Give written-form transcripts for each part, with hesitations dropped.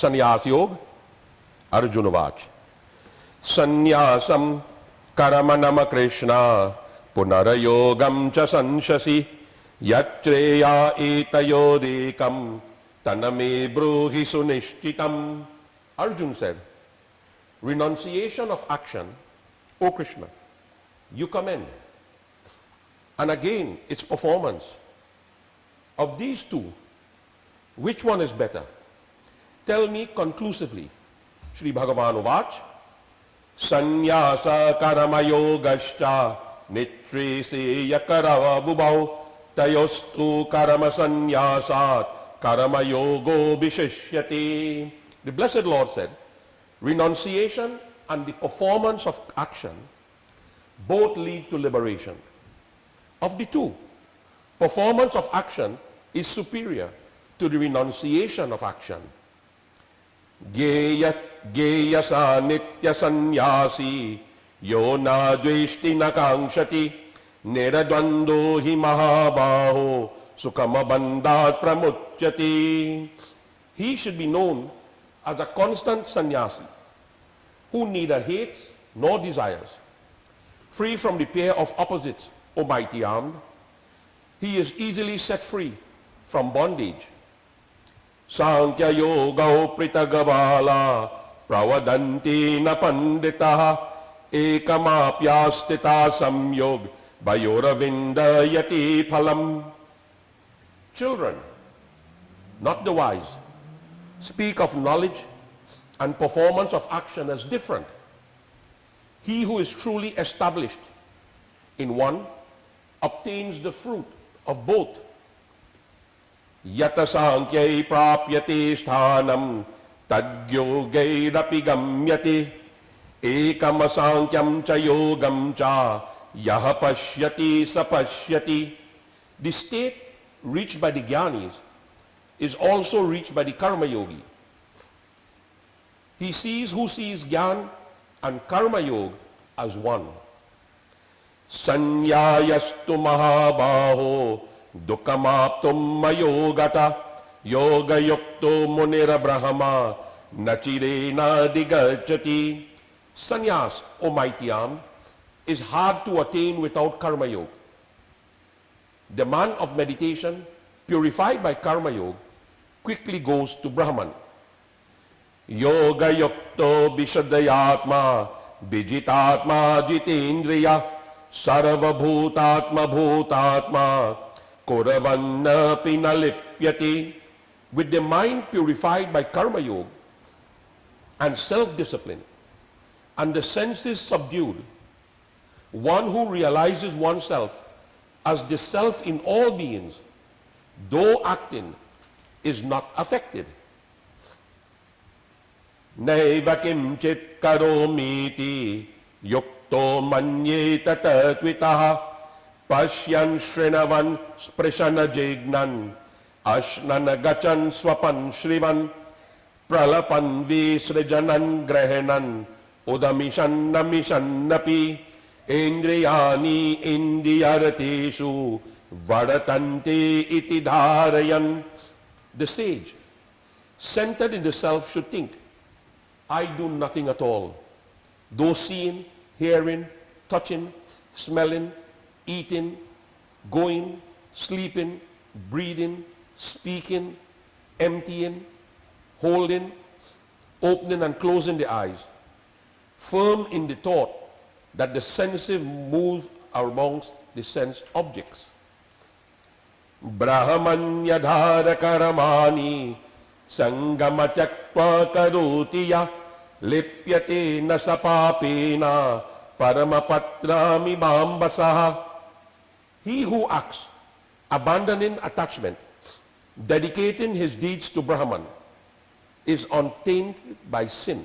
Sannyas Yoga, Arjuna Vach. Sannyasam karamanama Krishna punarayogam cha sanshasi yatreya etayodekam taname bruhi sunishtitam. Arjuna said, renunciation of action, O Krishna, you commend. And again, its performance. Of these two, which one is better? Tell me conclusively. Shri Bhagavan Uvach, Sannyasa Karamayogashcha Nitre Yakarava Bubau Tayostu Karama Sannyasat Karamayogo Vishishyati. The Blessed Lord said, renunciation and the performance of action both lead to liberation. Of the two, performance of action is superior to the renunciation of action. Geya sa nitya sannyasi yo na dveshti na kangshati niradvando hi mahabaho sukamabandat pramuchyati. He should be known as a constant sannyasi who neither hates nor desires, free from the pair of opposites, O mighty armed. He is easily set free from bondage. Sankhya yoga pritagavala pravadanti na panditaha ekamapyastita samyog vayoravinda yati phalam. Children, not the wise, speak of knowledge and performance of action as different. He who is truly established in one obtains the fruit of both. Yata sankyai prapyate sthanam tadyogairapi gamyate ekam asankyam cha yogam cha yaha pashyati sapashyati. The state reached by the jnanis is also reached by the karma yogi. He sees who sees jnana and karma yoga as one. Sanyayastu mahabaho dukamaptum mayogata yoga yukto munira brahma nachirena digachati. Sannyas, O mighty arm, is hard to attain without karma yoga. The man of meditation, purified by karma yoga, quickly goes to Brahman. Yoga yukto vishadayatma vijitatma jitendriya sarva bhutatma bhutatma kuravanna pinalipyati. With the mind purified by karma yoga and self-discipline and the senses subdued, one who realizes oneself as the self in all beings, though acting, is not affected. Naiva kimchit karomiti yukto manyeta tatvitaha pashyan shrinavan sprishana jignan ashnana gachan swapan shrivan pralapan visrijanan grahanan udamishan namishan napi indriyani indiyarateshu vadatante iti dharayan. The sage, centered in the self, should think, I do nothing at all, though seeing, hearing, touching, smelling, eating, going, sleeping, breathing, speaking, emptying, holding, opening and closing the eyes, firm in the thought that the sensitive move amongst the sense objects. Brahmanyadhara karamani sangama tyakva karutiya lipyate nasapapena paramapatrami bambasaha. He who acts, abandoning attachment, dedicating his deeds to Brahman, is untainted by sin,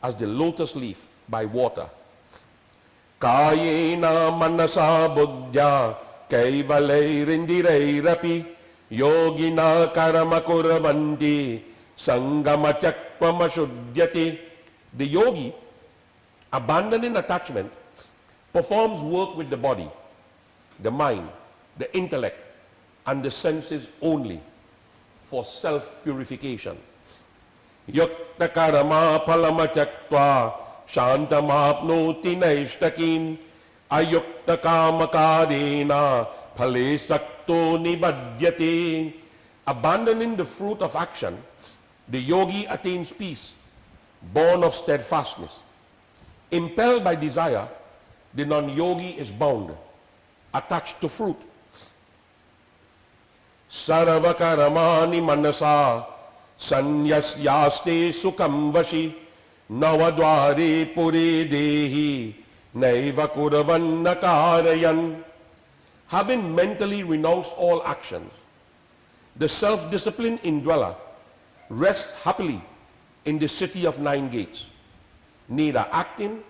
as the lotus leaf by water. Kayena manasa buddhya kaivalairindireirapi yogina karama kuravanti sangama tyakvamashudyati. The yogi, abandoning attachment, performs work with the body, the mind, the intellect, and the senses only for self-purification. Yukta karama palama tyaktva shantamapnoti naishtakim ayukta kamakarena phale sakto nibadyate. Abandoning the fruit of action, the yogi attains peace, born of steadfastness. Impelled by desire, the non-yogi is bound, attached to fruit. Sarvakaramani manasa sanyasyaste sukham vashi navadware pure dehi naiva kuravanna karayan. Having mentally renounced all actions, the self-disciplined indweller rests happily in the city of 9 gates, neither acting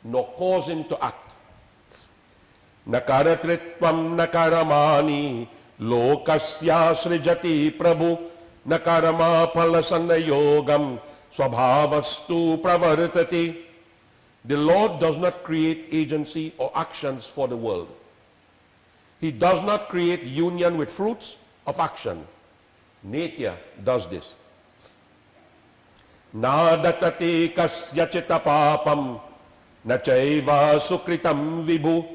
nor causing to act. Nakaratritvam nakaramani lokasya srijati prabhu nakarama palasana yogam swabhavastu pravartati. The Lord does not create agency or actions for the world. He does not create union with fruits of action. Nature does this. Nadatate kasyachita papam nachaiva sukritam vibhu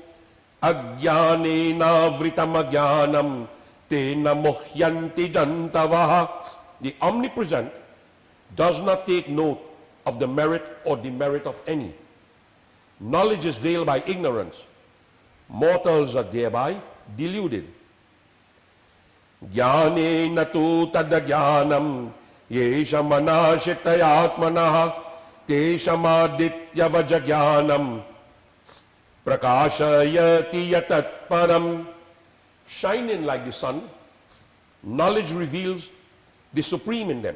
ajnanena vritam ajnanam tena muhyanti jantavaha. The omnipresent does not take note of the merit or demerit of any. Knowledge is veiled by ignorance. Mortals are thereby deluded. Jnanena tu tadajnanam yesha manashitayatmanaha teshamaditya vajajnanam prakashayati yatatparam. Shining like the sun, knowledge reveals the supreme in them,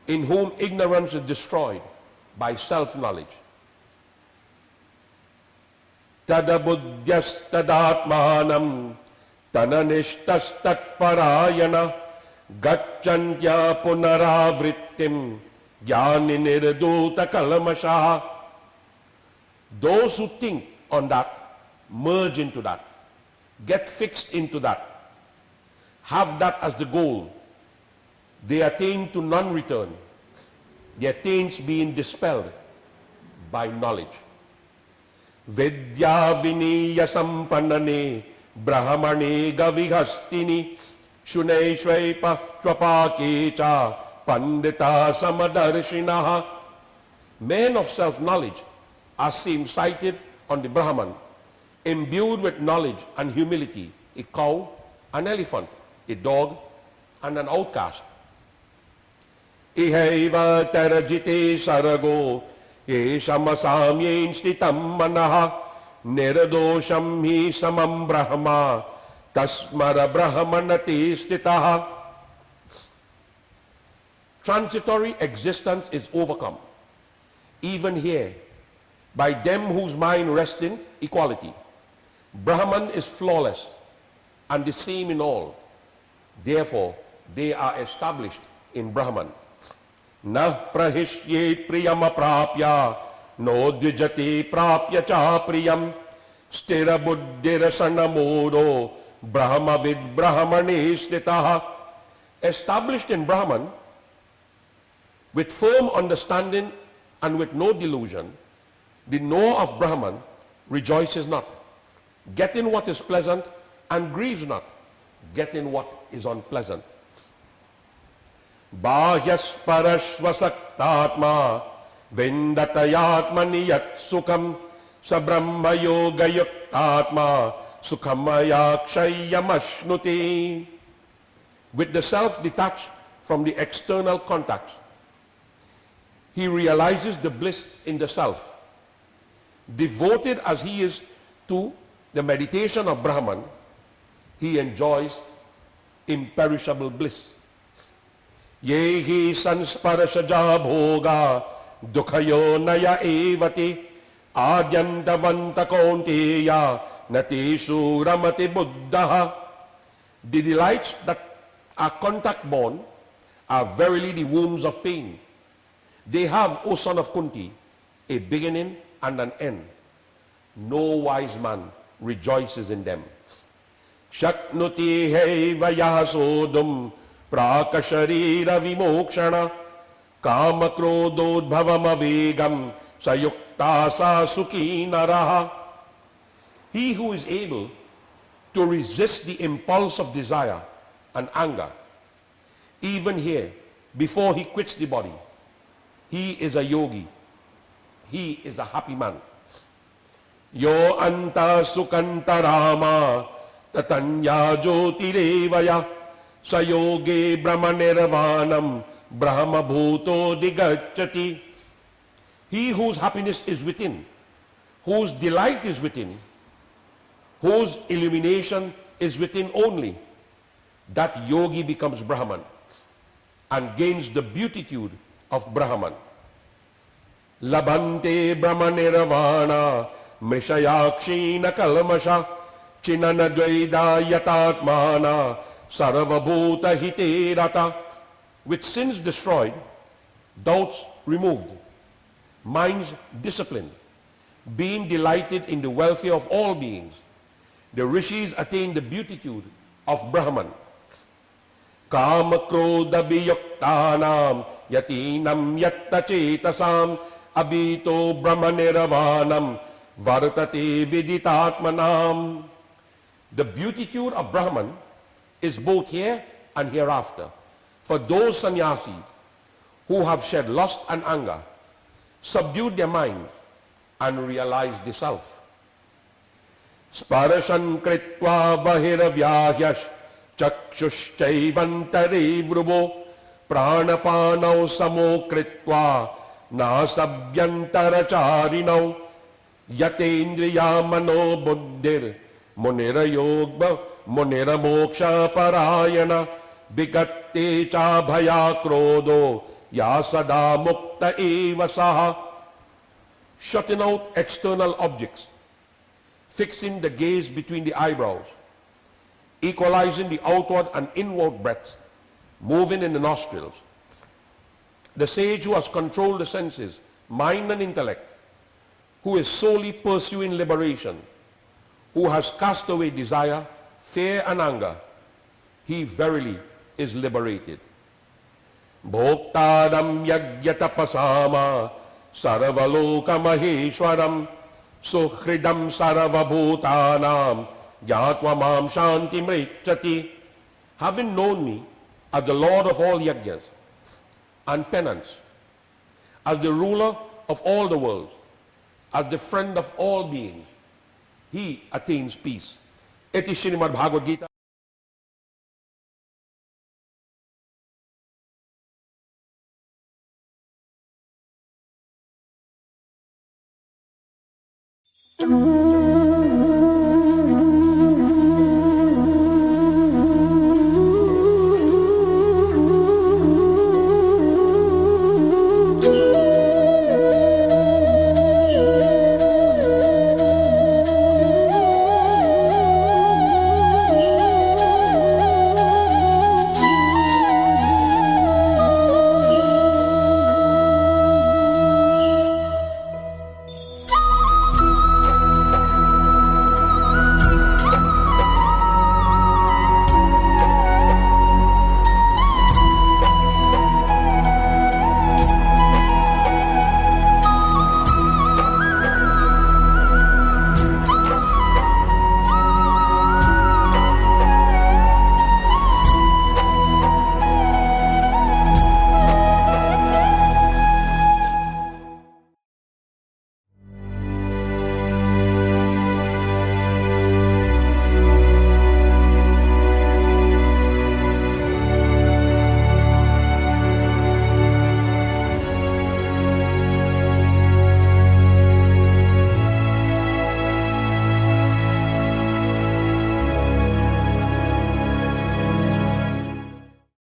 in whom ignorance is destroyed by self-knowledge. Tadabuddhyas tadatmanam tananishtas tatparayana gacchantya punaravrittim jnaninirdhuta kalamashaha. Those who think on that merge into that, get fixed into that, have that as the goal. They attain to non-return, their taints being dispelled by knowledge. Vidya viniya sampannane brahmane gavihastini shuneshvaipa tvapakecha pandita samadarshinaha. Men of self-knowledge are seen sighted on the Brahman, imbued with knowledge and humility, a cow, an elephant, a dog, and an outcast. Ihaiva tarajite sarago esamasamyen stitam manaha niradosham hi samam brahma tasmara brahmanati stitaha. Transitory existence is overcome, even here, by them whose mind rests in equality. Brahman is flawless and the same in all. Therefore, they are established in Brahman. Na prahishyet priyam aprapya no dvijati prapya cha priyam stira buddhirasana modo brahma vid brahmane stitaha. Established in Brahman, with firm understanding and with no delusion, the knower of Brahman rejoices not. Get in what is pleasant and grieves not. Get in what is unpleasant. Bahyasparashvasaktatma Vindatayatmani yat sukham Sabrahma yoga yuktatma Sukhamaya kshayamashnuti. With the self detached from the external contacts, he realizes the bliss in the self. Devoted as he is to the meditation of Brahman, he enjoys imperishable bliss. Yehi sansparashaja bhoga dukhayo naya evati adyantavanta kaunteya nateshu ramati buddha. The delights that are contact born are verily the wombs of pain. They have, O son of Kunti, a beginning and an end. No wise man rejoices in them. Shaknuti heva yasodum prakasharira vimokshana kamakrododbhavam avegam sayukta sa sukhi naraha. He who is able to resist the impulse of desire and anger, even here, before he quits the body, he is a yogi. He is a happy man. Yo anta sukantarama tatanya jyotirevaya sayoge brahmanirvanam brahma bhuto digacchati. He whose happiness is within, whose delight is within, whose illumination is within only, that yogi becomes Brahman and gains the beatitude of Brahman. Labante brahmanirvana mrishayakshina kalmasha chinana dvaida yatatmana sarvabhuta hite rata. With sins destroyed, doubts removed, minds disciplined, being delighted in the welfare of all beings, the rishis attain the beatitude of Brahman. Kama krodha biyuktanam yatinam yatta chetasam abito brahmanirvanam vartate viditatmanam. The beatitude of Brahman is both here and hereafter for those sannyasis who have shed lust and anger, subdued their minds, and realized the self. Sparashan kritva bahiravyahyash chakshushchaivantare vruvo pranapanau samo kritva nasabhyantaracharinav yatendriya mano buddhir munirayogva muniramoksha parayana bikatte cha bhaya krodo ya sada mukta eva saha. Shutting out external objects, fixing the gaze between the eyebrows, equalizing the outward and inward breaths, moving in the nostrils. The sage who has controlled the senses, mind and intellect, who is solely pursuing liberation, who has cast away desire, fear and anger, he verily is liberated. Bhoktadam yagyatapasama sarvaloka maheshwaram suhridam sarvabhutanam Jatva mam shanti mrichati. Having known me as the Lord of all yajnas and penance, as the ruler of all the worlds, as the friend of all beings, he attains peace. It is Srimad Bhagavad Gita.